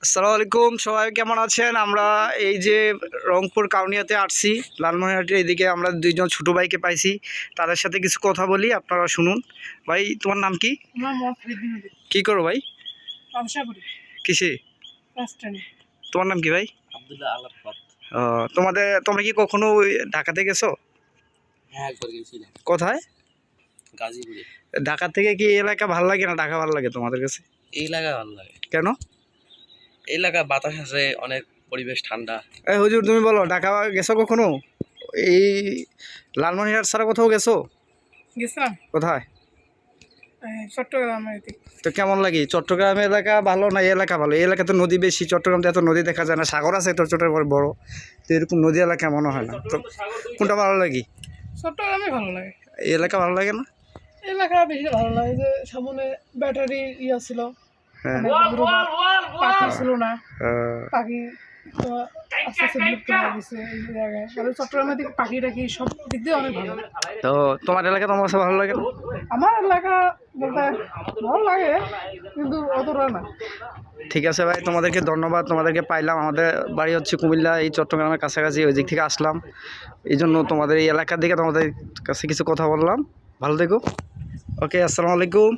আসসালামু আলাইকুম, সবাই কেমন আছেন? আমরা এই যে রংপুর কাউনিয়াতে আসছি, লালমনিরহাটের এদিকে আমরা দুইজন ছোটো ভাইকে পাইছি। তাদের সাথে কিছু কথা বলি, আপনারা শুনুন। ভাই, তোমার নাম কি? আমার নাম ফরিদুন আলী। কি করো ভাই? ব্যবসা করি কিসে? রাজধানী। তোমার নাম কি ভাই? আব্দুল্লাহ আলাফাত। তোমরা কি কখনো ওই ঢাকাতে গেছো? হ্যাঁ, একবার গেছিলাম কোথায়? গাজীপুরে। ঢাকা থেকে কি এই এলাকা ভালো লাগে না ঢাকা ভালো লাগে তোমাদের কাছে? এই এলাকা ভালো লাগে। কেন? এই এলাকা বাতাস আছে, অনেক পরিবেশ ঠান্ডা। এই হুজুর, তুমি বলো, ঢাকা গেছো কখনো? এই লালমনিরহাট ছাড়া কোথাও গেছো? গেছিলাম কোথায়? চট্টগ্রামের দিক। তো কেমন লাগে? চট্টগ্রাম এলাকা ভালো না এই এলাকা ভালো? এই এলাকাতে নদী বেশি, চট্টগ্রামতে এত নদী দেখা যায় না, সাগর আছে তো ছোটো বড়, তো এরকম নদী এলাকা মনে হয় না। তো কোনটা ভালো লাগে? চট্টগ্রামে ভালো লাগে। এই এলাকা ভালো লাগে না? এলাকা বেশি ভালো লাগে যে সামনে ব্যাটারি ছিল, হ্যাঁ। পাখি ছিল না, আহ, পাখি তো আস্তে আস্তে বিলুপ্ত হয়ে গেছে এই জায়গায়। আর চট্টগ্রামের দিকে পাখি টাখি সব দিক দিয়ে অনেক ভালো। তো তোমার এলাকা তোমার কাছে ভালো লাগে না? আমার এলাকা বলতে ভালো লাগে, কিন্তু অতটা না। ঠিক আছে ভাই, তোমাদেরকে ধন্যবাদ, তোমাদেরকে পাইলাম। আমাদের বাড়ি হচ্ছে কুমিল্লা, এই চট্টগ্রামের কাছাকাছি, ওই দিক থেকে আসলাম। এই জন্য তোমাদের এই এলাকার দিকে তোমাদের কাছে কিছু কথা বললাম। ভালো থেকো। ওকে, আসসালামু আলাইকুম।